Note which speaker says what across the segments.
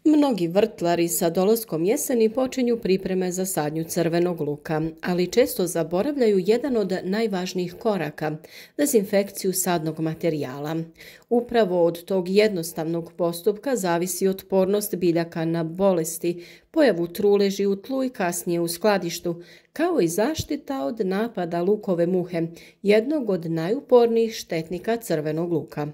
Speaker 1: Mnogi vrtlari sa dolaskom jeseni počinju pripreme za sadnju crvenog luka, ali često zaboravljaju jedan od najvažnijih koraka, dezinfekciju sadnog materijala. Upravo od tog jednostavnog postupka zavisi otpornost biljaka na bolesti, pojavu truleži u tlu i kasnije u skladištu, kao i zaštita od napada lukove muhe, jednog od najupornijih štetnika crvenog luka.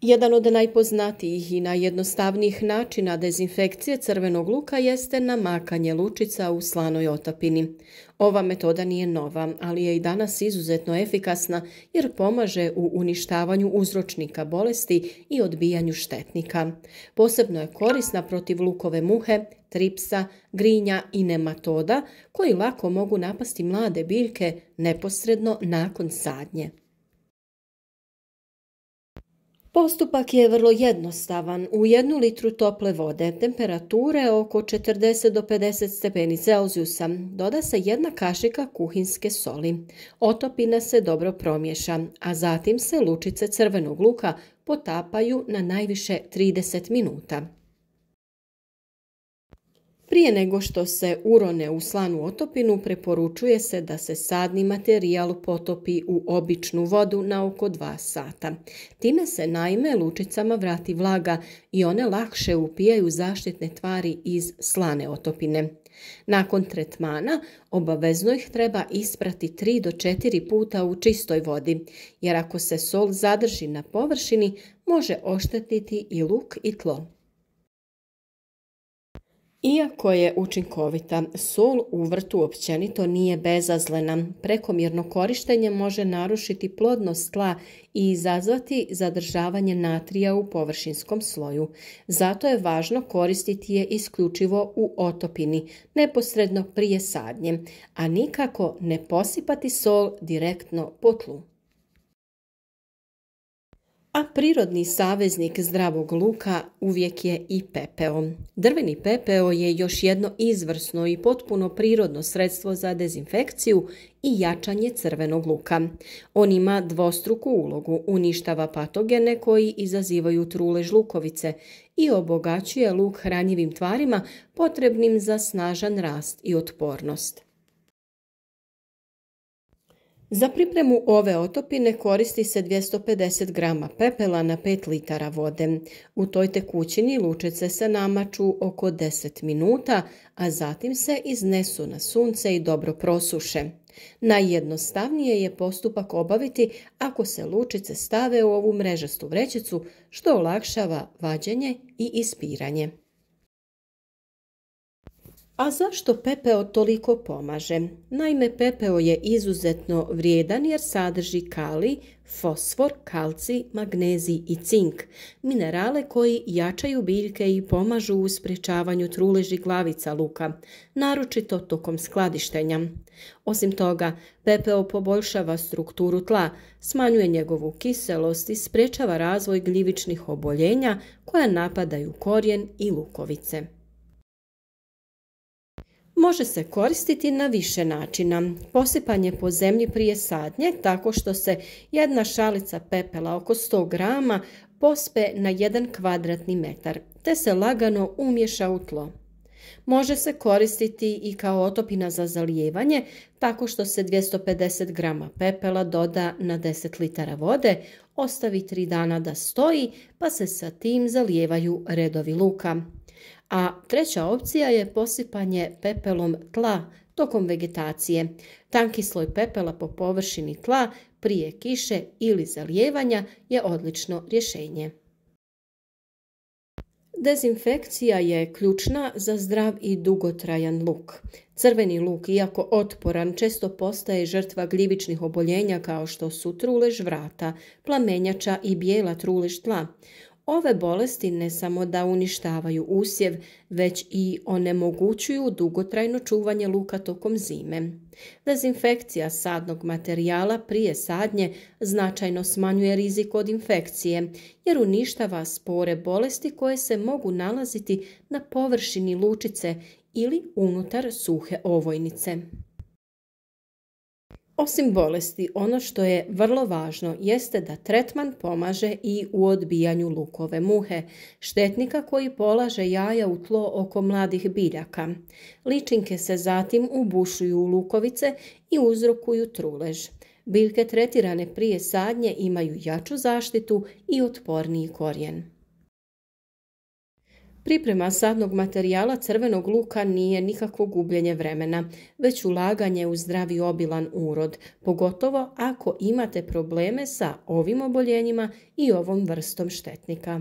Speaker 1: Jedan od najpoznatijih i najjednostavnijih načina dezinfekcije crvenog luka jeste namakanje lučica u slanoj otopini. Ova metoda nije nova, ali je i danas izuzetno efikasna jer pomaže u uništavanju uzročnika bolesti i odbijanju štetnika. Posebno je korisna protiv lukove muhe, tripsa, grinja i nematoda koji lako mogu napasti mlade biljke neposredno nakon sadnje. Postupak je vrlo jednostavan. U 1 litru tople vode temperature oko 40 do 50 stepeni Celzijusa doda se 1 kašika kuhinske soli. Otopina se dobro promiješa, a zatim se lučice crvenog luka potapaju na najviše 30 minuta. Prije nego što se urone u slanu otopinu, preporučuje se da se sadni materijal potopi u običnu vodu na oko 2 sata. Time se naime lučicama vrati vlaga i one lakše upijaju zaštitne tvari iz slane otopine. Nakon tretmana obavezno ih treba isprati 3 do 4 puta u čistoj vodi, jer ako se sol zadrži na površini, može oštetiti i luk i tlo. Iako je učinkovita, sol u vrtu općenito nije bezazlena. Prekomjerno korištenje može narušiti plodnost tla i izazvati zadržavanje natrija u površinskom sloju. Zato je važno koristiti je isključivo u otopini, neposredno prije sadnje, a nikako ne posipati sol direktno po tlu. A prirodni saveznik zdravog luka uvijek je i pepeo. Drveni pepeo je još jedno izvrsno i potpuno prirodno sredstvo za dezinfekciju i jačanje crvenog luka. On ima dvostruku ulogu, uništava patogene koji izazivaju trulež lukovice i obogaćuje luk hranjivim tvarima potrebnim za snažan rast i otpornost. Za pripremu ove otopine koristi se 250 grama pepela na 5 litara vode. U toj tekućini lučice se namaču oko 10 minuta, a zatim se iznesu na sunce i dobro prosuše. Najjednostavnije je postupak obaviti ako se lučice stave u ovu mrežastu vrećicu, što olakšava vađenje i ispiranje. A zašto pepeo toliko pomaže? Naime, pepeo je izuzetno vrijedan jer sadrži kalij, fosfor, kalcij, magnezij i cink, minerale koji jačaju biljke i pomažu u sprječavanju truleži glavica luka, naročito tokom skladištenja. Osim toga, pepeo poboljšava strukturu tla, smanjuje njegovu kiselost i sprječava razvoj gljivičnih oboljenja koja napadaju korijen i lukovice. Može se koristiti na više načina. Posipanje po zemlji prije sadnje tako što se 1 šalica pepela oko 100 grama pospe na 1 kvadratni metar, te se lagano umješa u tlo. Može se koristiti i kao otopina za zalijevanje tako što se 250 grama pepela doda na 10 litara vode, ostavi 3 dana da stoji pa se sa tim zalijevaju redovi luka. A treća opcija je posipanje pepelom tla tokom vegetacije. Tanki sloj pepela po površini tla prije kiše ili zalijevanja je odlično rješenje. Dezinfekcija je ključna za zdrav i dugotrajan luk. Crveni luk, iako otporan, često postaje žrtva gljivičnih oboljenja kao što su trulež vrata, plamenjača i bijela trulež tla. Ove bolesti ne samo da uništavaju usjev, već i onemogućuju dugotrajno čuvanje luka tokom zime. Dezinfekcija sadnog materijala prije sadnje značajno smanjuje rizik od infekcije, jer uništava spore bolesti koje se mogu nalaziti na površini lučice ili unutar suhe ovojnice. Osim bolesti, ono što je vrlo važno jeste da tretman pomaže i u odbijanju lukove muhe, štetnika koji polaže jaja u tlo oko mladih biljaka. Ličinke se zatim ubušuju u lukovice i uzrokuju trulež. Biljke tretirane prije sadnje imaju jaču zaštitu i otporniji korijen. Priprema sadnog materijala crvenog luka nije nikakvo gubljenje vremena, već ulaganje u zdravi obilan urod, pogotovo ako imate probleme sa ovim oboljenjima i ovom vrstom štetnika.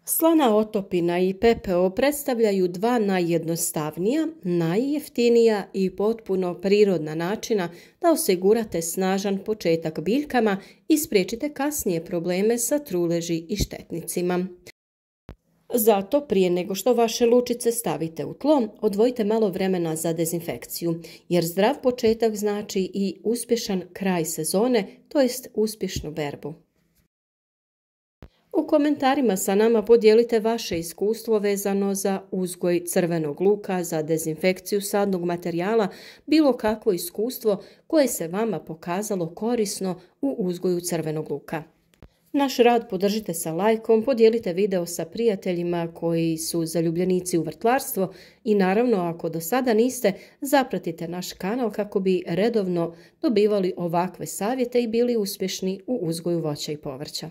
Speaker 1: Slana otopina i PPO predstavljaju dva najjednostavnija, najjeftinija i potpuno prirodna načina da osigurate snažan početak biljkama i spriječite kasnije probleme sa truleži i štetnicima. Zato prije nego što vaše lučice stavite u tlo, odvojite malo vremena za dezinfekciju, jer zdrav početak znači i uspješan kraj sezone, to jest uspješnu berbu. U komentarima sa nama podijelite vaše iskustvo vezano za uzgoj crvenog luka, za dezinfekciju sadnog materijala, bilo kakvo iskustvo koje se vama pokazalo korisno u uzgoju crvenog luka. Naš rad podržite sa lajkom, podijelite video sa prijateljima koji su zaljubljenici u vrtlarstvo i naravno ako do sada niste, zapratite naš kanal kako bi redovno dobivali ovakve savjete i bili uspješni u uzgoju voća i povrća.